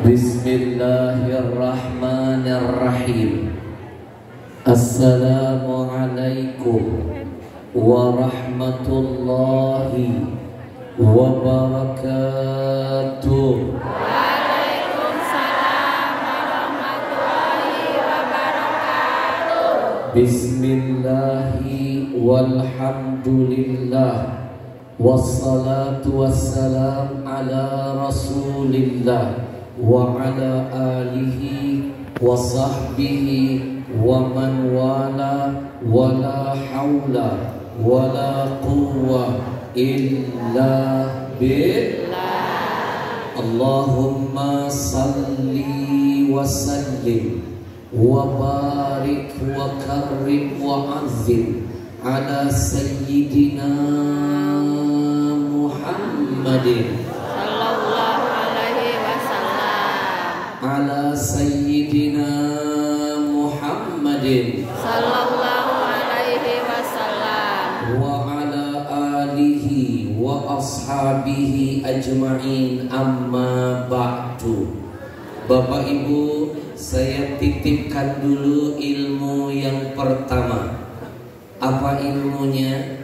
Bismillahirrahmanirrahim. Assalamualaikum warahmatullahi wabarakatuh. Waalaikumsalam warahmatullahi wabarakatuh. Bismillahi walhamdulillah, wassalatu wassalam ala rasulillah wa ala alihi wa sahbihi wa man wala, wa la hawla wa la quwwa illa billah. Allahumma salli wa sallim wa barik wa karrim wa azim ala sayyidina Muhammadin Sallallahu alaihi wasallam. ala sayyidina Muhammadin Sallallahu alaihi wasallam. wa ala alihi wa ashabihi ajma'in, amma ba'du. Bapak Ibu, saya titipkan dulu ilmu yang pertama. Apa ilmunya?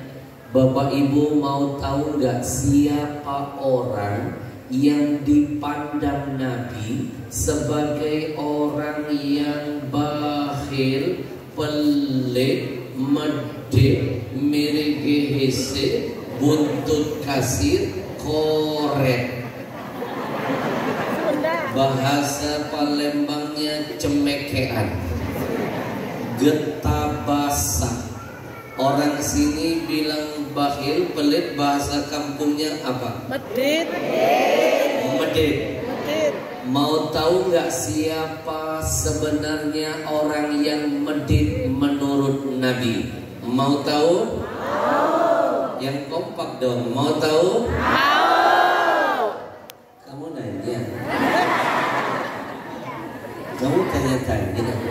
Bapak Ibu mau tahu gak siapa orang yang dipandang Nabi sebagai orang yang bakhil, pelit, medit, mirigihise, buntut kasir, korek. Bahasa Palembangnya cemekean, getabasa. Orang sini bilang bakhil, pelit, bahasa kampungnya apa? Medit. Medit. Medit. Mau tahu nggak siapa sebenarnya orang yang medit menurut Nabi? Mau tahu? Mau. Yang kompak dong. Mau tahu? Mau. Kamu nanya. Kamu tanya-tanya.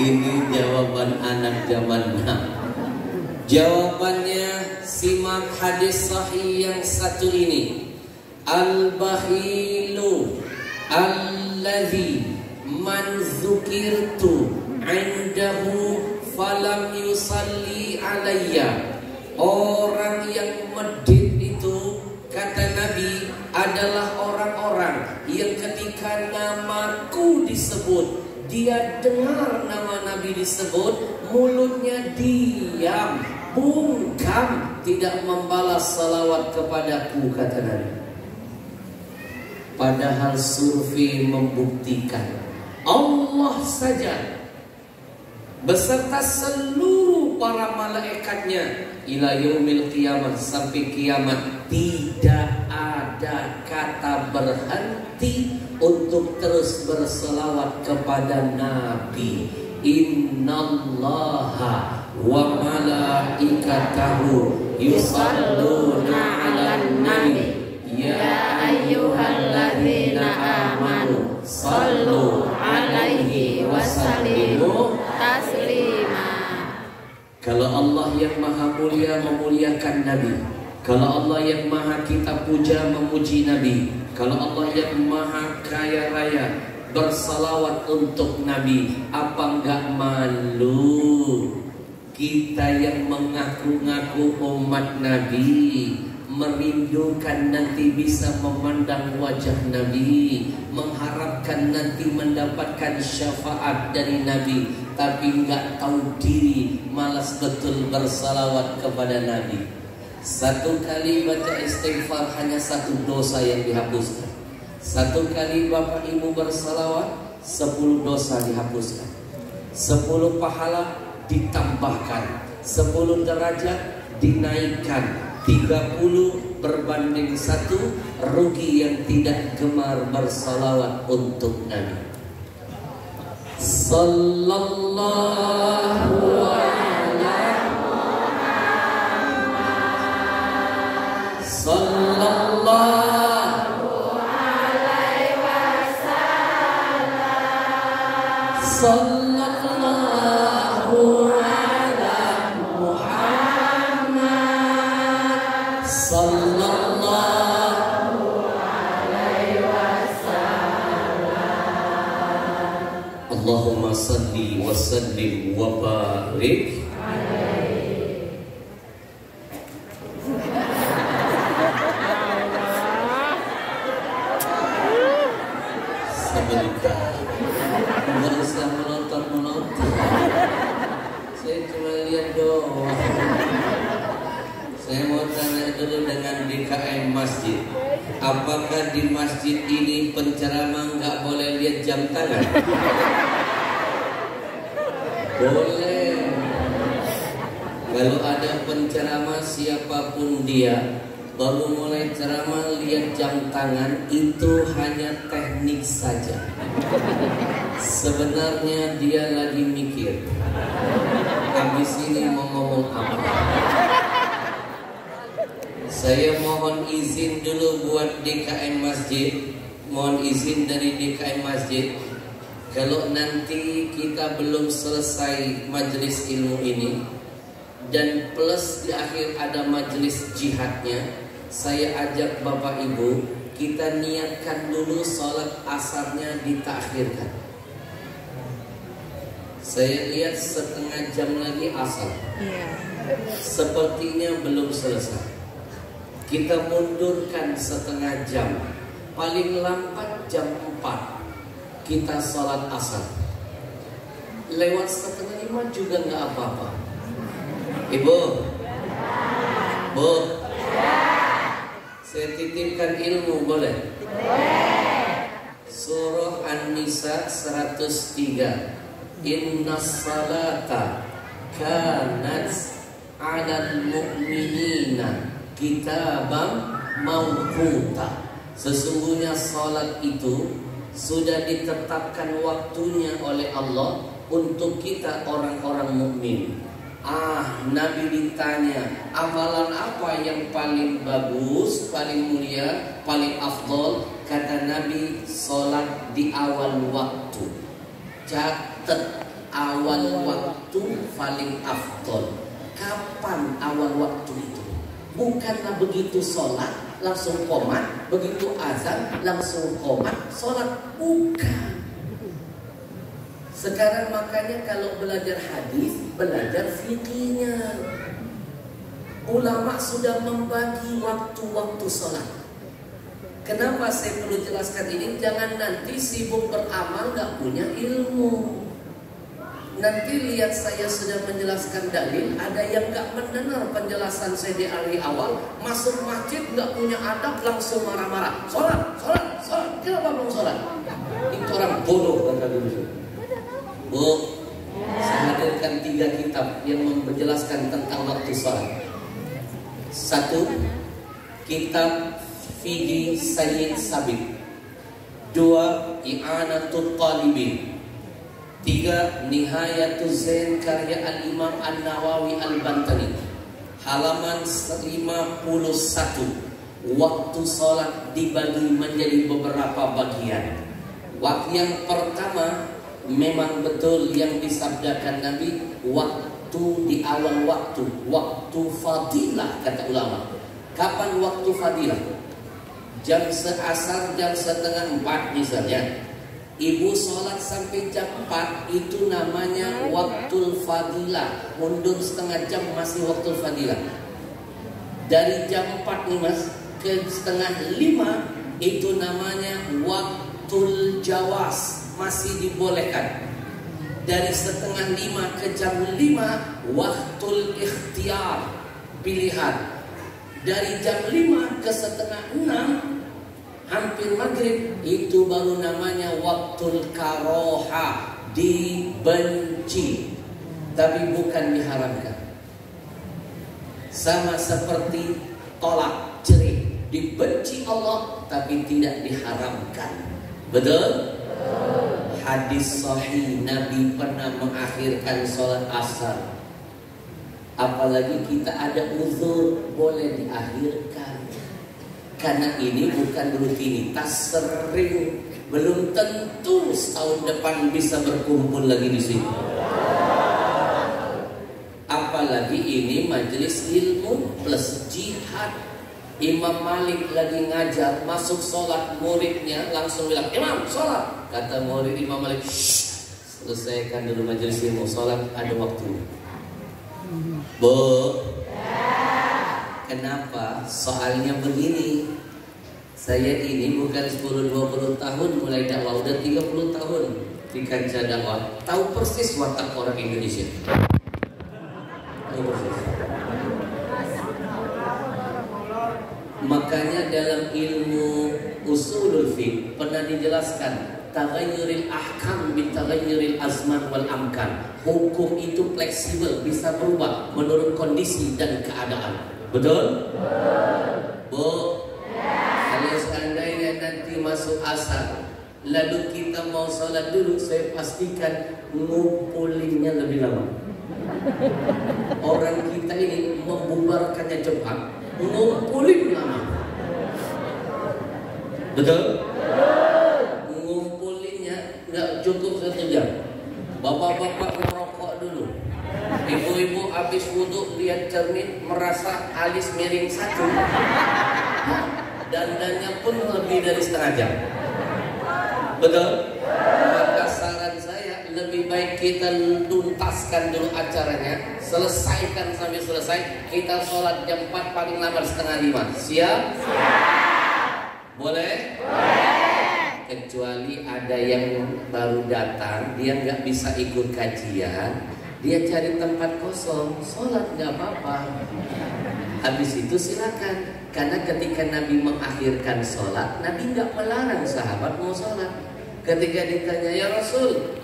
Ini jawaban anak zaman now. Jawabannya simak hadis sahih yang satu ini. Al-bakhilu alladhi man dzukirtu indahu falam yusalli alayya. Orang yang medit itu, kata Nabi, adalah orang-orang yang ketika namaku disebut, dia dengar nama Nabi disebut, mulutnya diam, bungkam, tidak membalas salawat kepadaku, kata Nabi. Padahal survei membuktikan Allah saja beserta seluruh para malaikatnya ila yaumil qiyamah, sampai kiamat, tidak ada kata berhenti untuk terus berselawat kepada Nabi. Innallaha wa malaikatahu yusalluna 'alan nabi ya ayyuhalladzina amanu sallu 'alaihi wa sallimu taslima. Kalau Allah yang maha mulia memuliakan Nabi, kalau Allah yang maha kita puja memuji Nabi, kalau Allah yang maha kaya raya bersalawat untuk Nabi, apa enggak malu kita yang mengaku-ngaku umat Nabi, merindukan nanti bisa memandang wajah Nabi, mengharapkan nanti mendapatkan syafaat dari Nabi, tapi enggak tahu diri, malas betul bersalawat kepada Nabi. Satu kali baca istighfar hanya satu dosa yang dihapuskan. Satu kali Bapak Ibu bersalawat, 10 dosa dihapuskan, 10 pahala ditambahkan, 10 derajat dinaikkan, 30 berbanding 1 rugi yang tidak gemar bersalawat untuk Nabi. Sallallahu alaihi wasallam. Sallallahu alaihi wasallam. Sallallahu ala Muhammad. Sallallahu alaihi wasallam. Allahumma salli wa sallim wa barik sebentar. Nggak usah menonton. Saya cuma lihat doang. Saya mau tanya dulu dengan DKM masjid. Apakah di masjid ini penceramah nggak boleh lihat jam tangan? Boleh. Kalau ada penceramah siapapun dia, baru mulai ceramah lihat jam tangan, itu hanya teknik saja. Sebenarnya dia lagi mikir, habis ini mau ngomong apa. Saya mohon izin dulu buat DKM Masjid. Mohon izin dari DKM Masjid, kalau nanti kita belum selesai majelis ilmu ini dan plus di akhir ada majelis jihadnya, saya ajak Bapak Ibu, kita niatkan dulu sholat asarnya ditakhirkan. Saya lihat setengah jam lagi asar, sepertinya belum selesai. Kita mundurkan setengah jam, paling lambat jam 4 kita sholat asar. Lewat setengah 5 juga nggak apa-apa. Ibu, Bu, saya titipkan ilmu boleh? Surah An-Nisa 103. Innas salata kanat 'alal mu'minina kitabam mawquta. Sesungguhnya salat itu sudah ditetapkan waktunya oleh Allah untuk kita orang-orang mukmin. Nabi ditanya, amalan apa yang paling bagus, paling mulia, paling afdol? Kata Nabi, salat di awal waktu. Catat, awal waktu paling afdol. Kapan awal waktu itu? Bukanlah begitu sholat langsung qomat, begitu azan langsung qomat sholat, bukan. Sekarang makanya kalau belajar hadis, belajar fikihnya. Ulama sudah membagi waktu-waktu sholat. Kenapa saya perlu jelaskan ini? Jangan nanti sibuk beramal gak punya ilmu. Nanti lihat saya sudah menjelaskan dalil, ada yang gak mendengar penjelasan saya di hari awal, masuk masjid gak punya adab, langsung marah-marah. Sholat. Kenapa belum sholat? Itu orang bodoh kata dulu. Bu, saya hadirkan 3 kitab yang menjelaskan tentang waktu sholat. 1. Kitab Fiqih Sayyid Sabiq. 2. I'anatul Talibin. 3. Nihayatul Zain karya Al-Imam An-Nawawi Al-Bantani, halaman 51. Waktu sholat dibagi menjadi beberapa bagian. Waktu yang pertama memang betul yang disabdakan Nabi, waktu di awal waktu, waktu fadilah kata ulama. Kapan waktu fadilah? Jam seasar, jam setengah 4 misalnya. Ibu sholat sampai jam 4, itu namanya waktu fadilah. Mundur setengah jam masih waktu fadilah. Dari jam 4 nih mas ke setengah 5, itu namanya waktu jawas, masih dibolehkan. Dari setengah 5 ke jam 5, waktu ikhtiar, pilihan. Dari jam 5 ke setengah 6, hampir maghrib, itu baru namanya waktu karoha, dibenci, tapi bukan diharamkan. Sama seperti tolak, cerai, dibenci Allah tapi tidak diharamkan. Betul? Hadis sahih, Nabi pernah mengakhirkan sholat asar. Apalagi kita ada uzur, boleh diakhirkan. Karena ini bukan rutinitas, sering, belum tentu setahun depan bisa berkumpul lagi di sini. Apalagi ini majelis ilmu plus jihad. Imam Malik lagi ngajar, masuk sholat, muridnya langsung bilang, "Imam, sholat." Kata murid Imam Malik, "Shh, Selesaikan dulu majelis ilmu, sholat ada waktunya. Bu, kenapa? Soalnya begini, saya ini bukan 10-20 tahun mulai dakwah, udah 30 tahun di kancah dakwah, tahu persis watak orang Indonesia. Tahu persis. Makanya dalam ilmu usulul fiqh pernah dijelaskan taghayyuril ahkam bitaghayyuril azman wal amkan. Hukum itu fleksibel, bisa berubah menurut kondisi dan keadaan. Betul? Bu, kalau seandainya nanti masuk asar, lalu kita mau sholat dulu, saya pastikan ngumpulinnya lebih lama. Orang kita ini membubarkannya cepat, ngumpulin lama. Betul? Ngumpulinnya nggak cukup 1 jam. Bapak-bapak ngerokok dulu. Ibu-ibu habis wudhu lihat cermin merasa alis miring 1. Dandannya pun lebih dari setengah jam. Betul? Maka saran saya lebih baik kita tuntaskan dulu acaranya, selesaikan sampai selesai. Kita sholat jam 4 paling lambat setengah 5. Siap? Boleh? Kecuali ada yang baru datang, dia nggak bisa ikut kajian, dia cari tempat kosong, sholat nggak apa-apa. Habis itu silakan, karena ketika Nabi mengakhirkan sholat, Nabi nggak melarang sahabat mau sholat. Ketika ditanya, ya Rasul,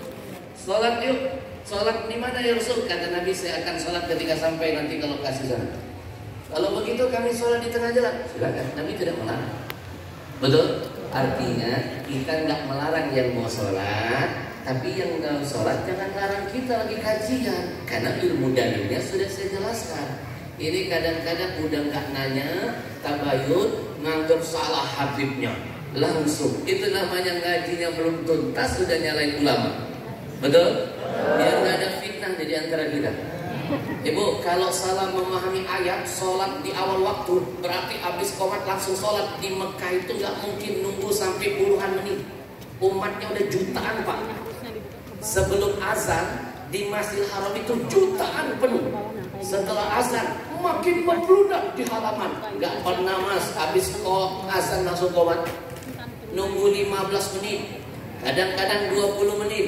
sholat yuk, sholat di mana ya Rasul? Kata Nabi, saya akan sholat ketika sampai nanti ke lokasi sana. Kalau begitu kami sholat di tengah jalan, silakan. Nabi tidak melarang. Betul? Artinya kita nggak melarang yang mau sholat, tapi yang nggak sholat jangan larang kita lagi kajian, karena ilmu dalilnya sudah saya jelaskan. Ini kadang-kadang udah nggak nanya, tabayun, nganggap salah habibnya, langsung. Itu namanya ngajinya belum tuntas sudah nyalain ulama. Betul? Biar nggak ada fitnah di antara kita. Ibu, kalau salah memahami ayat, sholat di awal waktu, berarti habis qomat langsung sholat. Di Mekah itu nggak mungkin nunggu sampai puluhan menit. Umatnya udah jutaan, Pak. Sebelum azan di Masjidil Haram itu jutaan penuh. Setelah azan makin membludak di halaman. Nggak pernah Mas, habis azan langsung qomat. Nunggu 15 menit, kadang-kadang 20 menit.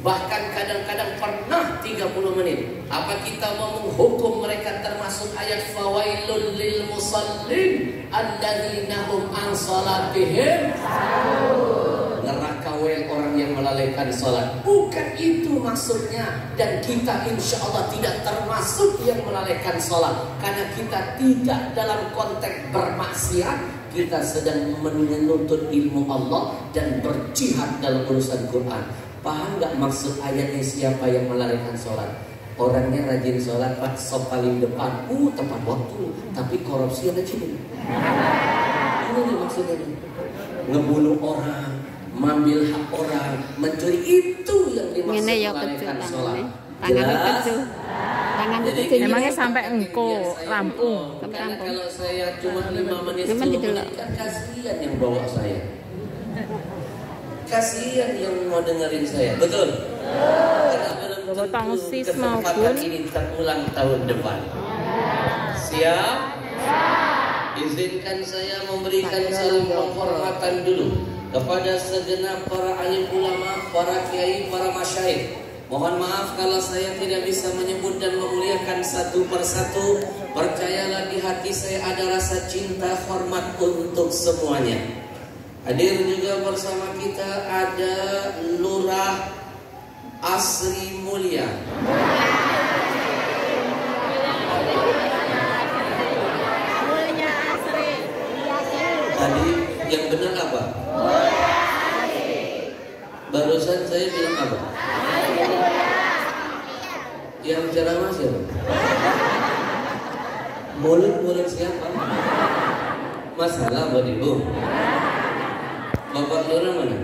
Bahkan kadang-kadang pernah 30 menit. Apa kita mau menghukum mereka termasuk ayat fawailul lil musallin alladzina hum an salatihim neraka wel orang yang melalaikan salat. Bukan itu maksudnya. Dan kita insya Allah tidak termasuk yang melalaikan salat, karena kita tidak dalam konteks bermaksiat. Kita sedang menuntut ilmu Allah dan berjihad dalam urusan Quran. Paham nggak maksud ayatnya siapa yang melalaikan sholat? Orangnya rajin sholat, Pak, sop paling depan, tepat waktu, tapi korupsi ada cuma. Ini nih maksudnya nih. Ngebunuh orang, mengambil hak orang, mencuri, itu yang dimaksud melalaikan sholat. Jelas? Emangnya sampai engko rampung. Karena kalau saya cuma 5 menit 10 menit kan kasihan yang bawa saya. Kasihan yang mau dengerin saya, betul? Karena belum tentu kesempatan ini terulang tahun depan. Siap? Izinkan saya memberikan salam penghormatan dulu kepada segenap para alim ulama, para kiai, para masyayikh. Mohon maaf kalau saya tidak bisa menyebut dan memuliakan satu persatu. Percayalah di hati saya ada rasa cinta hormat untuk semuanya. Hadir juga bersama kita ada Lurah Asri Mulia. Tadi yang benar apa? Barusan saya bilang apa? Yang ceramah siapa? Mulut siapa? Masalah buat ibu. Bapak Lurah mana?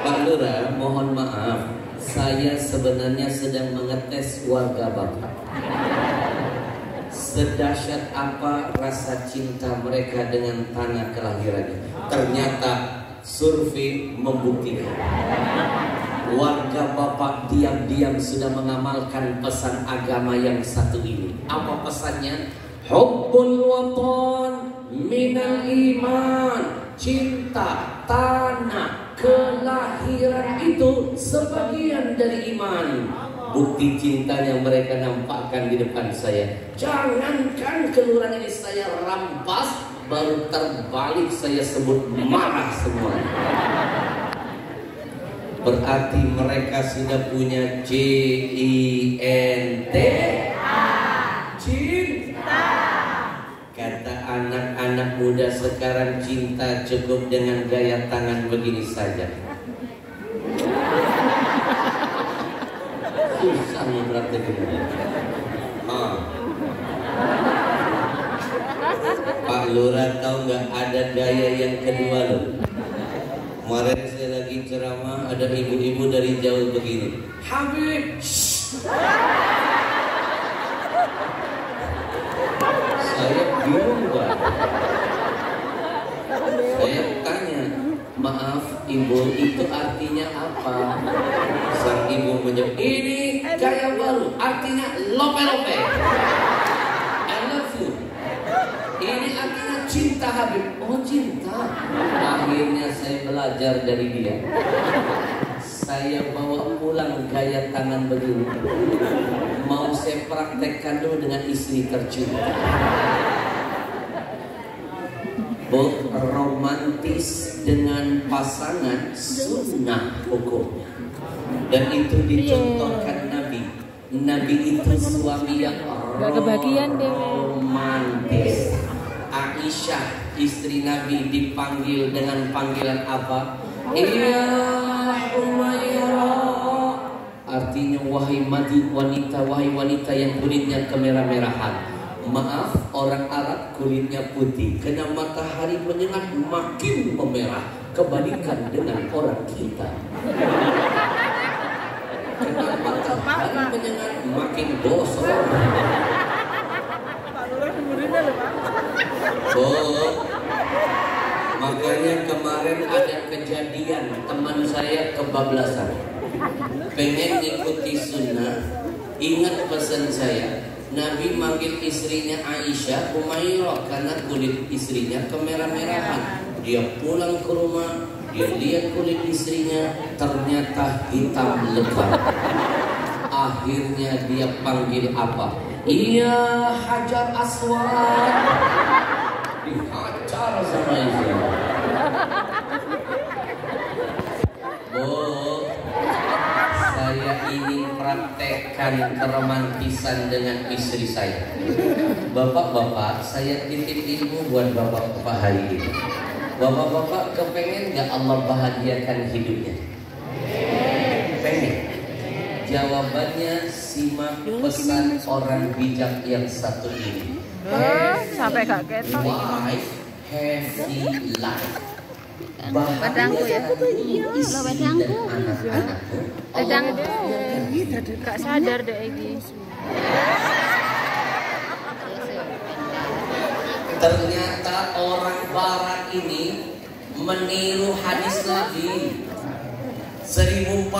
Pak Lurah, mohon maaf, saya sebenarnya sedang mengetes warga Bapak. Sedahsyat apa rasa cinta mereka dengan tanah kelahirannya. Ternyata survei membuktikan. Warga Bapak diam-diam sudah mengamalkan pesan agama yang satu ini. Apa pesannya? Hubbul watan minal iman. Cinta tanah kelahiran itu sebagian dari iman. Bukti cintanya mereka nampakkan di depan saya. Jangankan kelurahan ini saya rampas, baru terbalik saya sebut marah semua. Berarti mereka sudah punya CINT, cinta. Kata anak-anak muda sekarang, cinta cukup dengan gaya tangan begini saja. Susah mempraktekannya. Pak Lurah tahu nggak ada gaya yang kedua loh. Kemarin saya lagi ceramah, ada ibu-ibu dari jauh begini. Habib, saya bingung Pak. Saya tanya, maaf ibu, itu artinya apa? Sang ibu menjawab, ini gaya baru, artinya lope-lope. I love you. Ini artinya cinta Habib. Oh cinta. Akhirnya saya belajar dari dia. Saya bawa pulang gaya tangan begini. Mau saya praktekkan dulu dengan istri tercinta. Romantis dengan pasangan sunnah hukumnya. Dan itu dicontohkan Nabi. Nabi itu suami yang romantis. Aisyah istri Nabi dipanggil dengan panggilan apa? Iya Umairah. Artinya wahai wanita, wahai wanita yang kulitnya kemerah-merahan. Maaf, orang Arab kulitnya putih, kena matahari menyengat makin memerah, kebalikan dengan orang kita. Kena matahari menyengat makin gosong. Oh, makanya kemarin ada kejadian teman saya kebablasan, pengen ikuti sunnah. Ingat pesan saya, Nabi manggil istrinya Aisyah Umairah karena kulit istrinya kemerah-merahan. Dia pulang ke rumah, dia lihat kulit istrinya ternyata hitam lebat. Akhirnya dia panggil apa? Iya Hajar Aswad. Dihajar sama istri. Saya ingin praktekkan keromantisan dengan istri saya. Bapak-bapak, saya titip ilmu buat bapak-bapak hari ini. Bapak-bapak kepengen gak Allah bahagiakan hidupnya? Pengen? Jawabannya simak pesan orang bijak yang satu ini. Sampai gak ketok. Wife happy life. Pedangku ya. Lo pedangku. Pedangku. Gak sadar deh ini. Ternyata orang Barat ini meniru hadis Nabi. 1400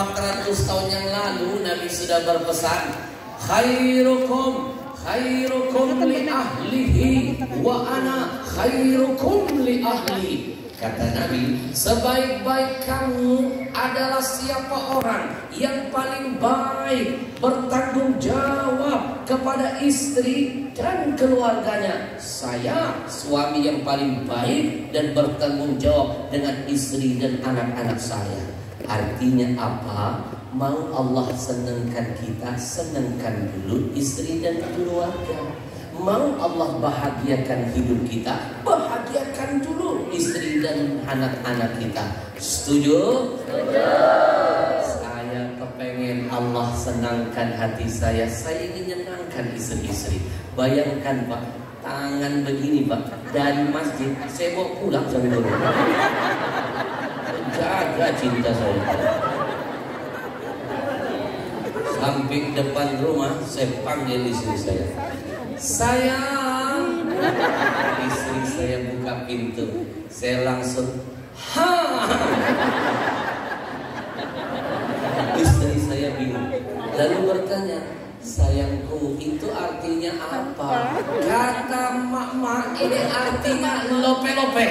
tahun yang lalu Nabi sudah berpesan, khairukum li ahlihi wa ana khairukum li ahli. Kata Nabi, sebaik-baik kamu adalah siapa orang yang paling baik, bertanggung jawab kepada istri dan keluarganya. Saya suami yang paling baik dan bertanggung jawab dengan istri dan anak-anak saya. Artinya apa? Mau Allah senangkan kita, senangkan dulu istri dan keluarga. Mau Allah bahagiakan hidup kita, bahagiakan dulu istri dan anak-anak kita. Setuju? Setuju. Saya kepengen Allah senangkan hati saya. Saya ingin menyenangkan istri-istri. Bayangkan Pak, tangan begini Pak, dari masjid saya bawa pulang sampai rumah. Jaga cinta saya. Sampai depan rumah saya panggil istri saya. Sayang. Istri saya buka pintu, saya langsung apa? Kata mak ini artinya lope-lope.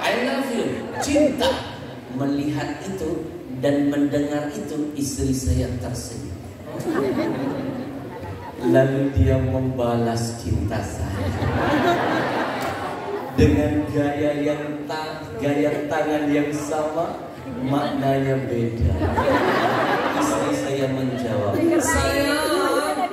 I love you, cinta. Melihat itu dan mendengar itu, istri saya tersenyum. Lalu dia membalas cinta saya dengan gaya tangan yang sama, maknanya beda. Istri saya menjawab, sayang,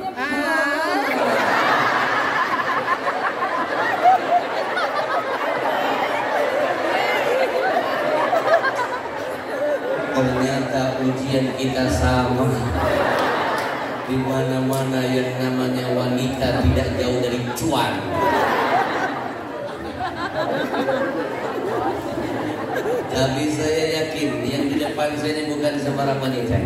ternyata ujian kita sama. Di mana-mana yang namanya wanita tidak jauh dari cuan. Tapi saya yakin yang di depan saya ini bukan sembarang wanita.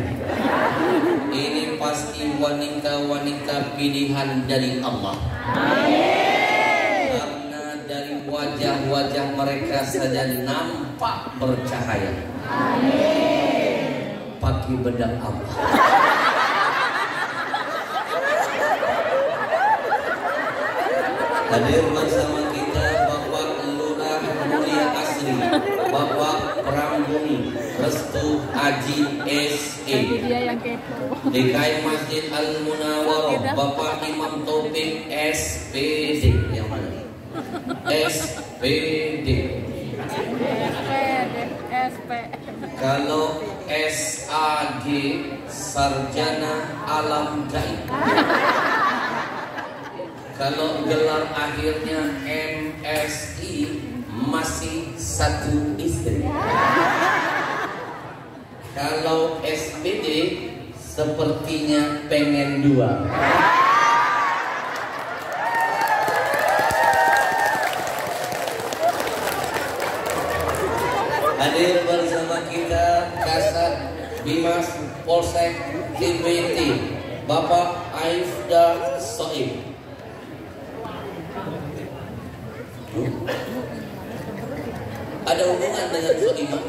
Ini pasti wanita-wanita pilihan dari Allah. Karena dari wajah-wajah mereka saja nampak bercahaya. Pakai bedak apa? Hadir bersama kita Bapak Lurah Mulia Asri, Bapak Pramugari Restu Haji SE, DKI Masjid Al Munawwarah, Bapak Imam Taufik SPD. Yang mana? SPD. Kalau SAG Sarjana Alam Gaib. Kalau gelar akhirnya MSI, masih satu istri. Kalau SPD sepertinya pengen dua. Hadir bersama kita Kasat Bimas Polsek TPT, Bapak Aifda Soib. Ada hubungan dengan Soimah?